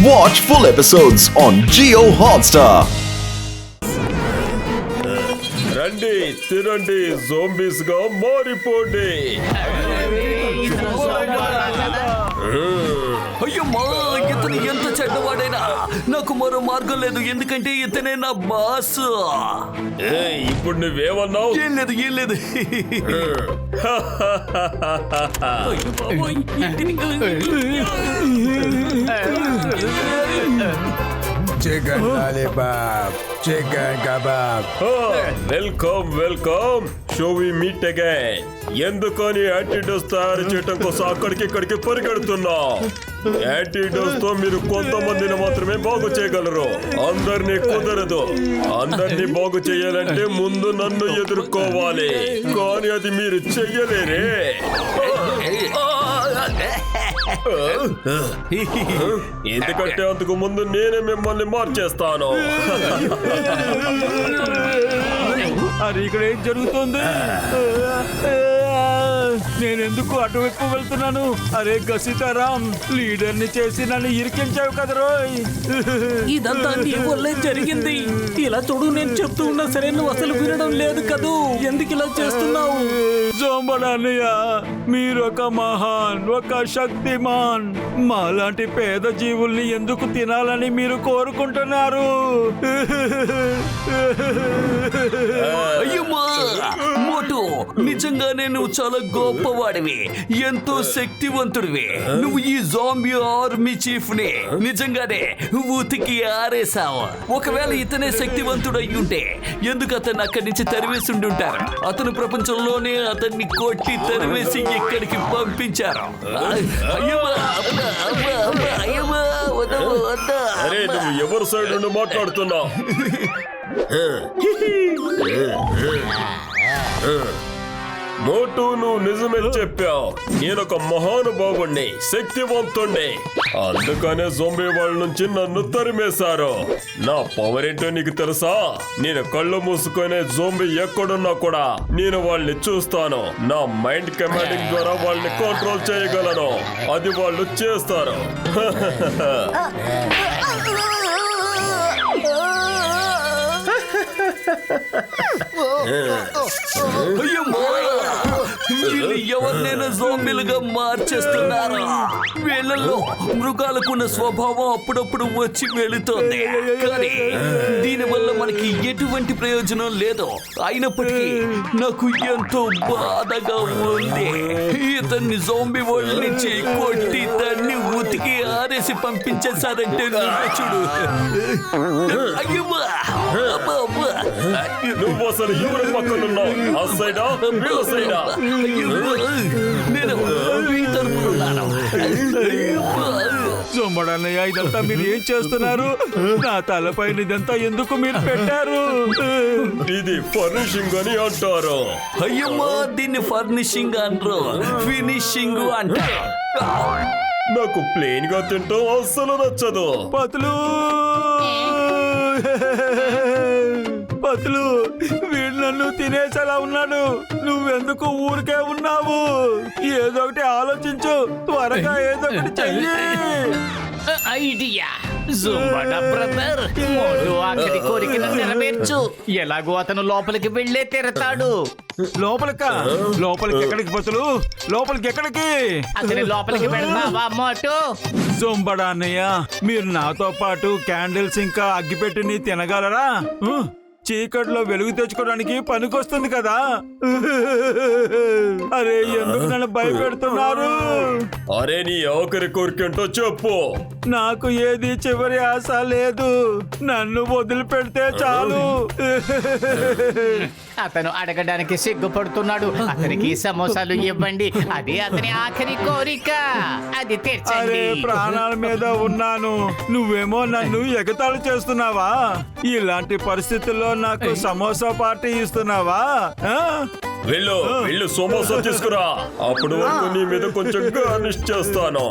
Watch full episodes on Jio Hotstar. రండి తినండి zombies గా మారిపోండి. అయ్యమ్మా, ఇతను ఎంత చెడ్డవాడైనా నాకు మరో మార్గం లేదు, ఎందుకంటే ఇతనే నా బాస్. ఇప్పుడు నువ్వేమన్నావు? ఏం లేదు ఏం లేదు. Chicken lollipop, chicken kebab. Welcome welcome. So we meet again. ఎందుకని యాంటీడోస్ తయారు చేయడం కోసం అక్కడికి ఇక్కడికి పరిగెడుతున్నా? యాంటీడోస్ తో మీరు కొంతమందిని మాత్రమే బాగు చేయగలరు, అందరినీ కుదరదు. అందరినీ బాగు చేయాలంటే ముందు నన్ను ఎదుర్కోవాలి, కానీ అది మీరు చెయ్యలేరే. ఎందుకంటే అంతకు ముందు నేనే మిమ్మల్ని మార్చేస్తాను. అరే ఇక్కడ ఏం జరుగుతుంది? నేనెందుకు అటువైపు వెళ్తున్నాను? అరే గసితారాం, లీడర్ ని చేసి నన్ను ఇరికించావు కదా రోయ్. ఇదంతా నీ వల్లే జరిగింది. ఇలా చూడు, నేను చెప్తూ ఉన్నా సరే నువ్వు అసలు వినడం లేదు కదూ. ఎందుకు ఇలా చేస్తున్నావు? జోంబడాన్నయ్య, మీరొక మహాన్, ఒక శక్తిమాన్. మాలాంటి పేద జీవుల్ని ఎందుకు తినాలని మీరు కోరుకుంటున్నారు? అయ్యమ్మా మోటు, నిజంగానే నువ్వు చాలా గొప్పవాడివి, ఎంతో శక్తివంతుడివి. నువ్వు ఈ జాంబీ ఆర్మీ చీఫ్ ని నిజంగానే ఉతికి ఆరేసావు. ఒకవేళ ఇతనే శక్తివంతుడు అయ్యుంటే ఎందుకు అతన్ని అక్కడి నుంచి తరివేసి ఉండుంటారు? అతను ప్రపంచంలోనే అతన్ని కొట్టి తరివేసి ఇక్కడికి పంపించారు. అయ్యమ్మా అయ్యమ్మా, అరే నువ్వు ఎవరి సైడ్ నుండి మాట్లాడుతున్నావు? మోటు, నువ్వు నిజమే చెప్పావు. నేనొక మహానుభావుణ్ణి, శక్తివంతుణ్ణి. అందుకనే జోంబీ వాళ్ళ నుంచి నన్ను తరిమేశారు. నా పవర్ ఏంటో నీకు తెలుసా? నేను కళ్ళు మూసుకునే జోంబీ ఎక్కడున్నా కూడా నేను వాళ్ళని చూస్తాను. నా మైండ్ కమాండింగ్ ద్వారా వాళ్ళని కంట్రోల్ చేయగలను. అది వాళ్ళు చేస్తారు. వీళ్ళు ఎవరినైనా జోంబీలుగా మార్చేస్తున్నారు. వీళ్ళల్లో మృగాలకున్న స్వభావం అప్పుడప్పుడు వచ్చి వెళుతోంది, కానీ దీనివల్ల మనకి ఎటువంటి ప్రయోజనం లేదు. అయినప్పటికీ నాకు ఎంతో బాధగా ఉంది. ఇతన్ని జోంబీ వాళ్ళ నుంచి కొట్టి దాన్ని ఉతికి ఆరేసి పంపించేశారంటే చూడు. అయ్యమ్మా, నువ్వు అసలు ఎవరి పక్కనున్నావు? ఆ సైడా వీళ్ళ సైడా? నేను జోంబడాన్నయ్య, ఇదంతా మీరు ఏం చేస్తున్నారు? నా తలపైన ఇదంతా ఎందుకు మీరు పెట్టారు? ఇది ఫర్నిషింగ్ అని అంటారు. అయ్యమ్మా, దీన్ని ఫర్నిషింగ్ అనరు, ఫినిషింగ్ అంటారు. నాకు ప్లేన్ గా తింటాం అస్సలు నచ్చదు. పతులు పతులు, వీడు నన్ను తినేసేలా ఉన్నాడు. నువ్వెందుకు ఊరికే ఉన్నావు? ఏదో ఒకటి ఆలోచించు, త్వరగా ఏదో ఒకటి చెయ్యి. ఐడియా జుంబడా బ్రదర్, మోటు ఆఖరి కోరికను నెరవేర్చు. ఎలాగో అతను లోపలికి వెళ్ళే తీరతాడు. లోపలికి ఎక్కడికి పతులు? లోపలికి ఎక్కడికి? అతని లోపలికి వెళ్తావా మోటు? జొంబడా అన్నయ్య, మీరు నాతో పాటు క్యాండిల్స్ ఇంకా అగ్గిపెట్టిని తినగలరా? చీకట్లో వెలుగు తెచ్చుకోవడానికి పనికొస్తుంది కదా. అరే ఎందుకు నన్ను భయపెడుతున్నారు? అరే నీ ఆఖరి కోరికంటో చెప్పు. నాకు ఏది చివరి ఆశ లేదు, నన్ను వదిలిపెడితే చాలు. అతను అడగడానికి సిగ్గుపడుతున్నాడు. అతనికి సమోసాలు ఇవ్వండి, అది అతని ఆఖరి కోరిక. అది అరే తెచ్చండి. ప్రాణాల మీద ఉన్నాను, నువ్వేమో నన్ను ఎగతాళి చేస్తున్నావా? ఇలాంటి పరిస్థితుల్లో నాకు సమోసా పార్టీ ఇస్తున్నావా? వెళ్ళు వెళ్ళు, సమోసా తీసుకురా. అప్పుడు వరకు నీ మీద కొంచెం గార్నిష్ చేస్తాను.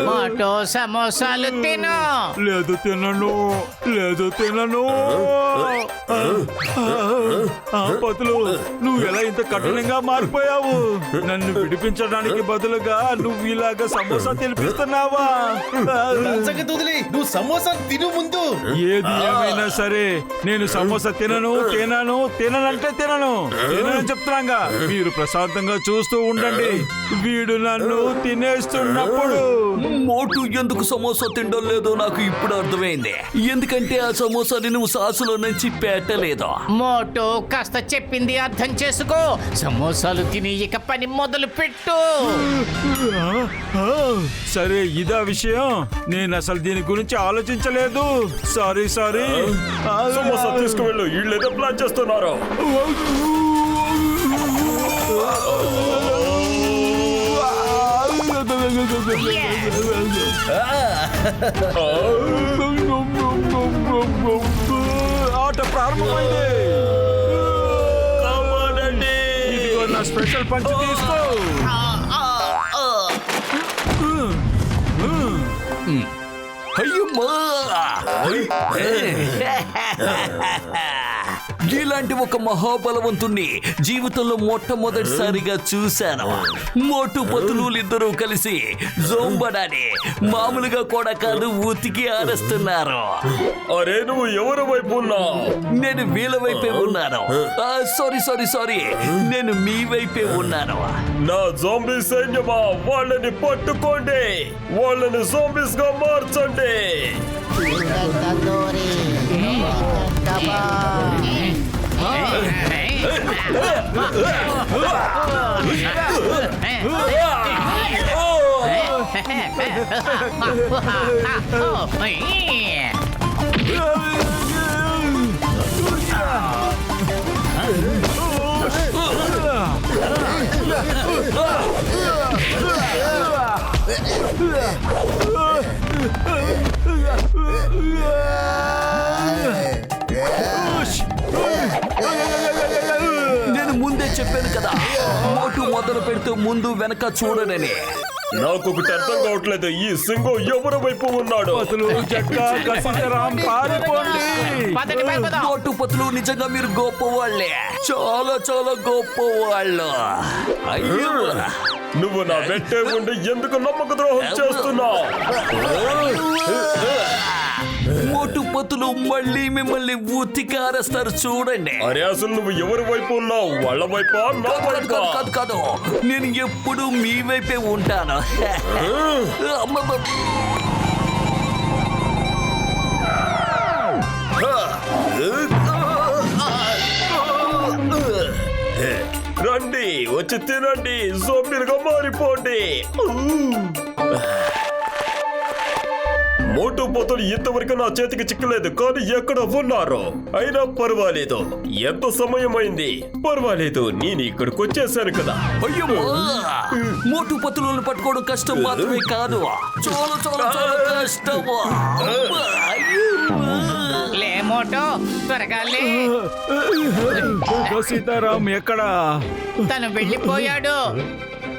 మోటో సమోసాలు తిను. లేదు తినను, లేదు తినను. పతులు, నువ్వు ఎలా ఇంత కఠినంగా మారిపోయావు? నన్ను విడిపించడానికి బదులుగా నువ్వు ఇలాగా సమోసా తినిపిస్తున్నావా? నువ్వు సమోసా తిను ముందు. ఏది ఏమైనా సరే నేను సమోసా తిననంటే తిననని చెప్తున్నాగా. మీరు ప్రశాంతంగా చూస్తూ ఉండండి. వీడు నన్ను తినేస్తున్నప్పుడు. మోటు ఎందుకు సమోసా తినడం లేదో నాకు ఇప్పుడు అర్థమైంది. ఎందుకంటే ఆ సమోసాని నువ్వు సాసులో నుంచి పెట్టలేదు. మోటు, కాస్త చెప్పింది అర్థం చేసుకో. సమోసాలు తిని ఇక పని మొదలు పెట్టు. సరే, ఇదా విషయం. నేను అసలు దీని గురించి ఆలోచించలేదు. సారీ. సమోసా తీసుకువెళ్ళు, వీళ్ళేదో ప్లాన్ చేస్తున్నారు. ఆట ప్రారంభమైంది. ఇదిగో నా స్పెషల్ పంచ్ తీసుకో. అయ్యమ్మా! ఇలాంటి ఒక మహాబలవంతుణ్ణి జీవితంలో మొట్టమొదటిసారిగా చూశాను. మోటు పతులు ఇద్దరూ కలిసి జోంబడాని మామూలుగా కూడా కాదు, ఉతికి ఆరేస్తున్నారు. అరే, నువ్వు ఎవరి వైపు ఉన్నావు? నేను వీళ్ళ వైపే ఉన్నాను. సారీ, నేను మీ వైపే ఉన్నాను. నా జోంబీ సైన్యమా, వాళ్ళని పట్టుకోండి, వాళ్ళని జోంబీస్ గా మార్చండి. నేను ముందే చెప్పాను కదా, మోటు మొదలు పెడుతూ ముందు వెనక చూడనని. నాకు ఒకటి అర్థం కావట్లేదు, ఈ సింగం ఎవరి వైపు ఉన్నాడు? మోటు పతులు, నిజంగా మీరు గొప్ప వాళ్ళే, చాలా గొప్ప వాళ్ళు. అయ్యో, నువ్వు నా వెంటే ఉండి ఎందుకు నమ్మక ద్రోహం చేస్తున్నావు? మోటు పతులు మళ్ళీ మిమ్మల్ని ఉతికారేస్తారు, చూడండి. అరే, అసలు నువ్వు ఎవరి వైపు ఉన్నావు? వాళ్ళ వైపా, నా వైపా? కాదు, నేను ఎప్పుడు మీ వైపే ఉంటాను. రండి, వచ్చి తినండి, జోంబీలుగా మారిపోండి. మోటు పోతులు ఇంతవరకు నా చేతికి చిక్కలేదు, కానీ ఎక్కడ ఉన్నారు? అయినా పర్వాలేదు, ఎంత సమయం అయింది? పర్వాలేదు, నేను ఇక్కడికి వచ్చేసాను కదా. అయ్యో, మోటు పతులను పట్టుకోవడం కష్టం మాత్రమే కాదు, చాలా కష్టం. లే మోటు, త్వరగా లే. సీతారాం ఎక్కడా? తను వెళ్ళిపోయాడు.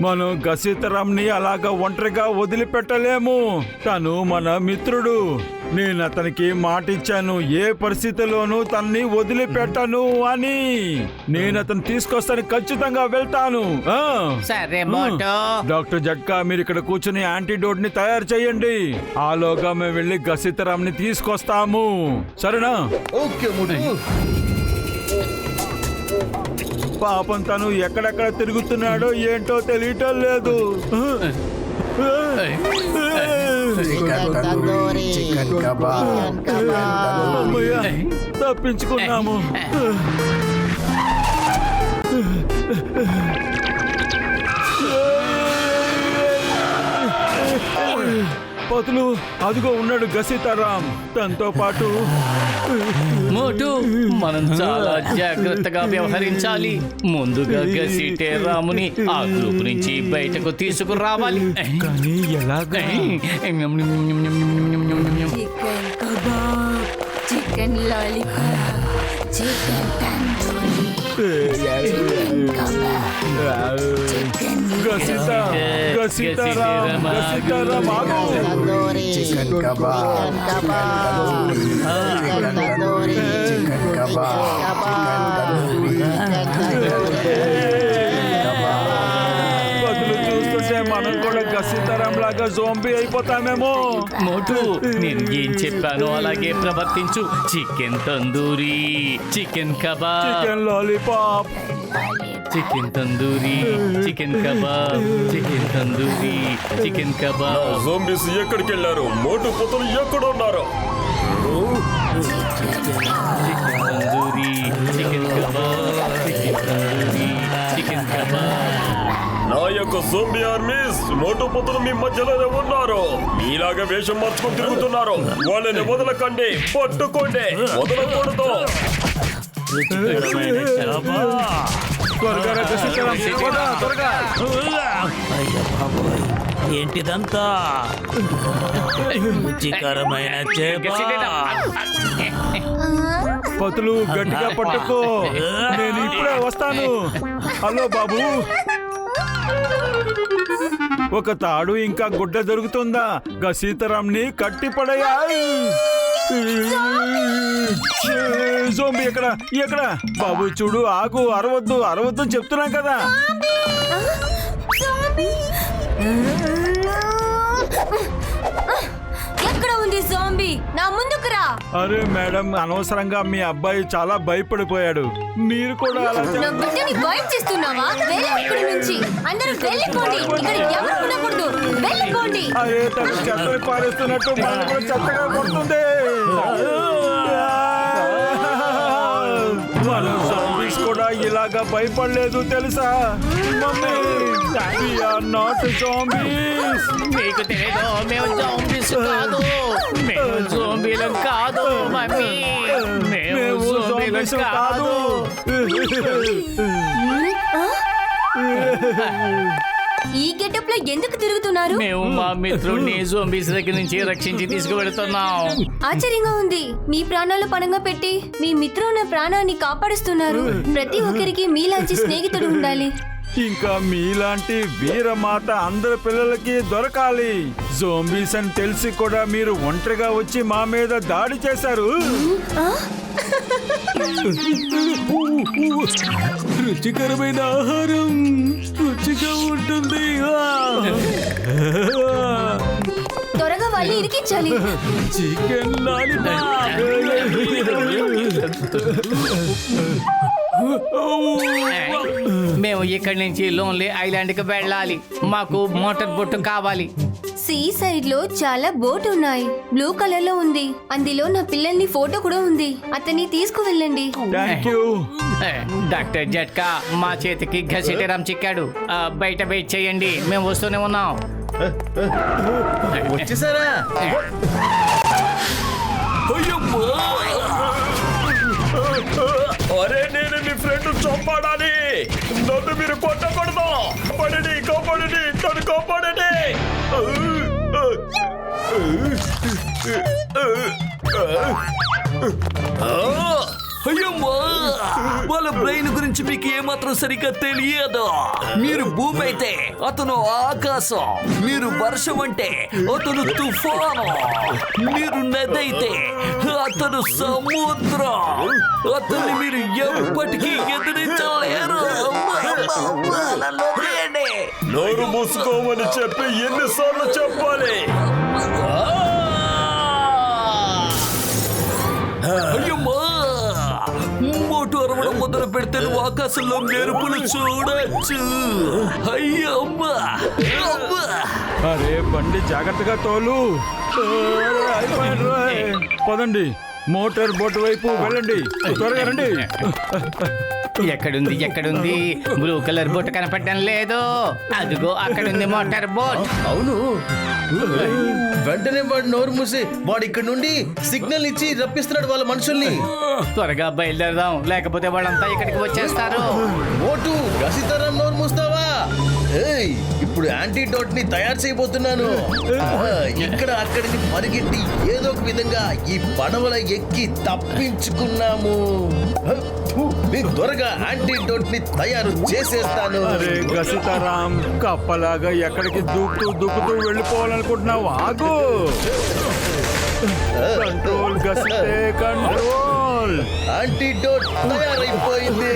మనం గసీతరాంని అలాగా ఒంటరిగా వదిలిపెట్టలేము. తను మన మిత్రుడు. నేను అతనికి మాటిచ్చాను, ఏ పరిస్థితిలోనూ తన్ని వదిలిపెట్టను అని. నేను అతను తీసుకొస్తాను, ఖచ్చితంగా వెళ్తాను. సరే మోటు. డాక్టర్ జట్కా, మీరు ఇక్కడ కూర్చుని యాంటీడోట్ ని తయారు చేయండి. ఆలోగా మేము వెళ్ళి గసీతరాంని తీసుకొస్తాము, సరేనా? ఓకే మోటు. పాపం తను ఎక్కడెక్కడ తిరుగుతున్నాడో ఏంటో తెలియటం లేదు. Chicken kebab. అమ్మయ్య, తప్పించుకున్నాము. పతులు, అదిగో ఉన్నాడు గసీతారాం. తనతో పాటు మోటు, మనం చాలా జాగ్రత్తగా వ్యవహరించాలి. ముందుగా గసీటే రాముని ఆ గ్రూప్ నుంచి బయటకు తీసుకురావాలి. కానీ ఎలాగా? Chicken kebab, chicken lollipop, chicken tandoori, chicken kebab, chicken గసీతారాం ఆగు. Chicken kebab chicken tandoori chicken kebab బదులు చూస్తుంటే మనం కూడా గసీతారాం లాగా జోంబీ అయిపోతామేమో. మోటు నేను ఏం చెప్పానో అలాగే ప్రవర్తించు. Chicken tandoori, chicken kebab, chicken lollipop, chicken tandoori, chicken kebab, chicken tandoori, chicken kebab. Zombies ఎక్కడికి వెళ్ళారు? మోటు పొతులు ఎక్కడున్నారు? Chicken tandoori, chicken kebab, chicken tandoori, chicken kebab. నా యొక్క జోంబీ ఆర్మీస్ మోటు పొతులు మీ మధ్యలోనే ఉన్నారు. మీలాగా వేషం మార్చుకొని తిరుగుతున్నారు. వాళ్ళని వదలకండి, పట్టుకోండి, వదలకూడదు. త్వరగా రా గసీతారాం, త్వరగా. అయ్య బాబోయ్, ఏంటిదంతా? రుచికరమైన చేప. పతులు గట్టిగా పట్టుకో, నేను ఇప్పుడే వస్తాను. హలో బాబు, ఒక తాడు ఇంకా గుడ్డ దొరుకుతుందా? గసీతారాంని కట్టి పడయా. జోంబీ ఎక్కడ బాబు? చూడు, ఆగు, అరవద్దు చెప్తున్నా కదా. ఎక్కడ ఉంది జోంబీ? నా ముందుకు రా. అరే మేడం, అనవసరంగా మీ అబ్బాయి చాలా భయపడిపోయాడు. మీరు కూడా అలా నా బిడ్డని భయం చేస్తున్నావా? వెళ్ళి ఇక్కడి నుంచి. అందరూ వెళ్ళిపోండి. ఇక్కడ ఎవరు ఉండకూడదు. వెళ్ళిపోండి. అరే తను చెత్తని పారేస్తున్నట్టు మనం కూడా చెత్తగా కొడుతుంది. మన జోంబీస్ కూడా ఇలాగా భయపడలేదు తెలుసా mummy? We are not zombies. మీకు తెలియదు, మేము జోంబీస్ కాదు, మేము జోంబీలం కాదు మమ్మీ, మేము జోంబీలం zombies కాదు. ఈ గెటప్ లో ఎందుకు తిరుగుతున్నారు? మేము మా మిత్రుడిని జోంబీస్ దగ్గర నుంచి రక్షించి తీసుకువెళ్తున్నాం. ఆశ్చర్యంగా ఉంది. మీ ప్రాణాలు పణంగా పెట్టి మీ మిత్రుల ప్రాణాన్ని కాపాడుస్తున్నారు. ప్రతి ఒక్కరికి మీలాంటి స్నేహితుడు ఉండాలి. ఇంకా మీలాంటి వీరమాత అందరి పిల్లలకి దొరకాలి. జోంబీస్ అని తెలిసి కూడా మీరు ఒంటరిగా వచ్చి మా మీద దాడి చేశారు. రుచికరమైన ఆహారం, రుచిగా ఉంటుంది. త్వరగా వాళ్ళు ఇరికించాలి. Chicken lollipop. మేము ఇక్కడి నుంచి లోన్లీ ఐలాండ్ కి వెళ్ళాలి. మాకు మోటార్ బోట్ కావాలి. సీ సైడ్ లో చాలా బోట్ ఉన్నాయి. బ్లూ కలర్ లో ఉంది. అందులో నా పిల్లల్ని ఫోటో కూడా ఉంది. అతన్ని తీసుకువెళ్ళండి. Thank you. డాక్టర్ జట్కా, మా చేతికి ఘసీటరాం చిక్కాడు. బయట వెయిట్ చేయండి, మేము వస్తూనే ఉన్నాం. వచ్చేసారా? అరే నేను మీ ఫ్రెండ్ చంపాడాలి. నన్ను మీరు కొట్టకూడదు. కాపాడండి, నన్ను కాపాడండి. అయ్యమ్మా, వాళ్ళ బ్రెయిన్ గురించి మీకు ఏమాత్రం సరిగ్గా తెలియదు. మీరు భూమి అయితే అతను ఆకాశం, మీరు వర్షం అంటే అతను తుఫాను, మీరు నది అయితే అతను సముద్రం. అతన్ని మీరు ఎప్పటికీ ఎదిరించలేరు. నోరు మూసుకోమని చెప్పి ఎన్నిసార్లు చెప్పాలి? అయ్యమ్మా, మోటు అరవడం మొదలు పెడితే నువ్వు ఆకాశంలో మెరుపులు చూడొచ్చు. అయ్యమ్మా, అమ్మా. అరే బండి జాగ్రత్తగా తోలు. అయిపోయాడు రోయ్. పదండి, మోటార్ బోట్ వైపు వెళ్ళండి. త్వరగా రండి. ఎక్కడుంది? బ్లూ కలర్ బోట్ కనపడడం లేదు. అదిగో అక్కడుంది మోటార్ బోట్. అవును, వెంటనే వాడు నోరు మూసి వాడు ఇక్కడ నుండి సిగ్నల్ ఇచ్చి రప్పిస్తున్నాడు వాళ్ళ మనుషుల్ని. త్వరగా బయలుదేరదాం, లేకపోతే వాళ్ళంతా ఇక్కడికి వచ్చేస్తారు. ఓటు గసీతారాం, నోరు మూస్తావా? ఏయ్, ఇప్పుడు యాంటీడోట్ ని తయారు చేయబోతున్నాను. ఇక్కడ అక్కడికి పరిగెట్టి ఏదో ఒక విధంగా ఈ పడవల ఎక్కి తప్పించుకున్నాము. నీకు త్వరగా యాంటీడోట్ ని తయారు చేసేస్తాను. అరే గసితారాం, కప్పలాగా ఎక్కడికి దూకుతూ వెళ్ళిపోవాలనుకుంటున్నావు? ఆగు. Control గసితే control. యాంటీడోట్ తయారైపోయింది.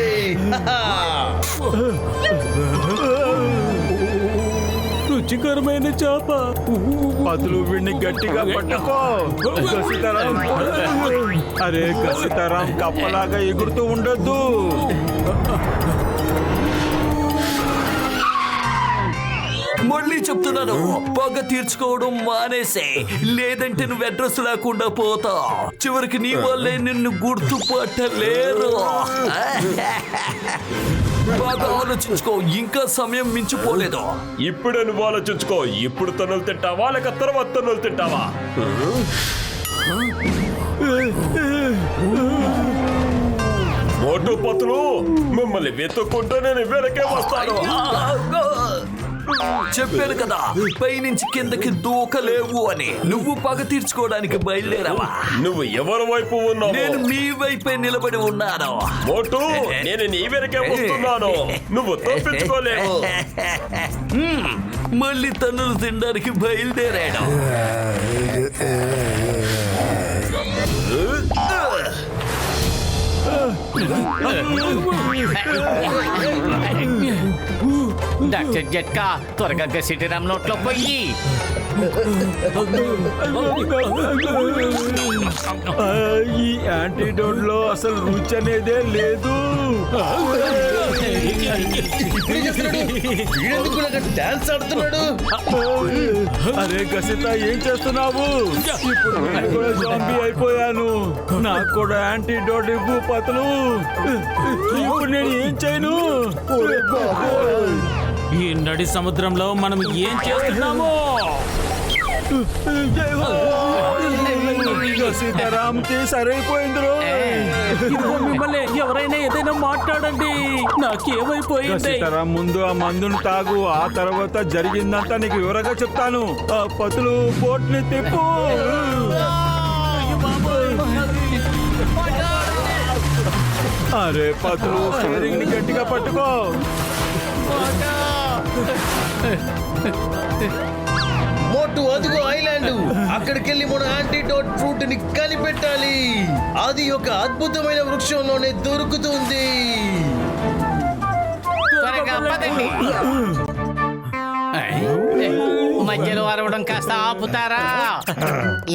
రుచికరమైన చేప. పదులు వీడిని గట్టిగా పట్టుకో గసితారాం. అరే గసితారాం, కప్పలాగా ఎగురుతూ ఉండొద్దు. మళ్ళీ చెప్తున్నాను, పగ తీర్చుకోవడం మానేసే, లేదంటే నువ్వు అడ్రస్ లేకుండా పోతావు. చివరికి నీ వల్లే నిన్ను గుర్తుపట్టలేరు. బాగా ఆలోచించుకో, ఇంకా సమయం మించిపోలేదు. ఇప్పుడే నువ్వు ఆలోచించుకో. ఇప్పుడు తన్నులు తింటావా లేక తర్వాత తన్నులు తింటావా? మోటు పతులు, మిమ్మల్ని వెతుక్కుంటూ నేను వెనకే వస్తాను. చెప్పాను కదా, పైనుంచి కిందకి దూకలేవు అని. నువ్వు పగ తీర్చుకోవడానికి బయలుదేరావా? నువ్వు ఎవరి వైపు ఉన్నావు? నేను మీ వైపే నిలబడి ఉన్నాను. మోటు, నేను నీ వెనకే వస్తున్నాను. నువ్వు తప్పించుకోలేవు. మళ్ళీ తన్నులు తినడానికి బయలుదేరాడు. డాక్టర్ జట్కా, త్వరగా గసిటిరామ్ నోట్లో పోయి. ఈ యాంటీడోట్ లో అసలు రుచి అనేదే లేదు. డాన్స్ ఆడుతున్నాడు. అరే గసిత, ఏం చేస్తున్నావు? ఇప్పుడు నేను కూడా జాంబీ అయిపోయాను. నాకు కూడా యాంటీడోట్ ఇవ్వు పతులు. ఇప్పుడు నేను ఏం చేయను? ఈ నడి సముద్రంలో మనం ఏం చేస్తున్నామో? సీతారాంకి సరైపోయింది. ఇదిగో మిమ్మల్ని ఎవరైనా ఏదైనా మాట్లాడండి. నాకేమైపోయింది? సీతారాం, ముందు ఆ మందును తాగు, ఆ తర్వాత జరిగిందంతా నీకు వివరంగా చెప్తాను. ఆ పతులు బోట్ ని తిప్పు. అరే పతులు, స్టీరింగ్ ని గట్టిగా పట్టుకో. మోటు, అదిగో ఐలాండ్. అక్కడికి వెళ్ళి మన యాంటీడోట్ ఫ్రూట్ ని కనిపెట్టాలి. అది ఒక అద్భుతమైన వృక్షంలోనే దొరుకుతుంది. త్వరగా పదండి. మధ్యలో అరవడం కాస్త ఆపుతారా?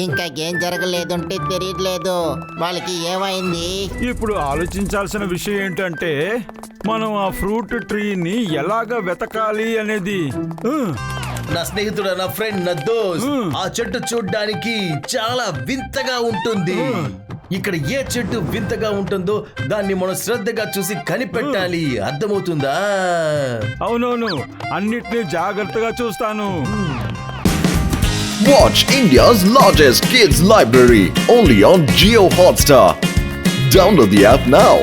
ఇంకా ఏం జరగలేదుంటే తెలియట్లేదు. వాళ్ళకి ఏమైంది? ఇప్పుడు ఆలోచించాల్సిన విషయం ఏంటంటే, మనం ఆ ఫ్రూట్ ట్రీని ఎలాగ వెతకాలి అనేది. నా స్నేహితుడు, నా ఫ్రెండ్, నా దోస్త్, ఆ చెట్టు చూడ్డానికి చాలా వింతగా ఉంటుంది. ఇక్కడ ఏ చెట్టు వింతగా ఉంటుందో దాన్ని మనం శ్రద్ధగా చూసి కనిపెట్టాలి. అర్థమవుతుందా? అవునవును, అన్నిటినీ జాగ్రత్తగా చూస్తాను. Watch India's largest kids library only on Jio Hotstar. Download the app now.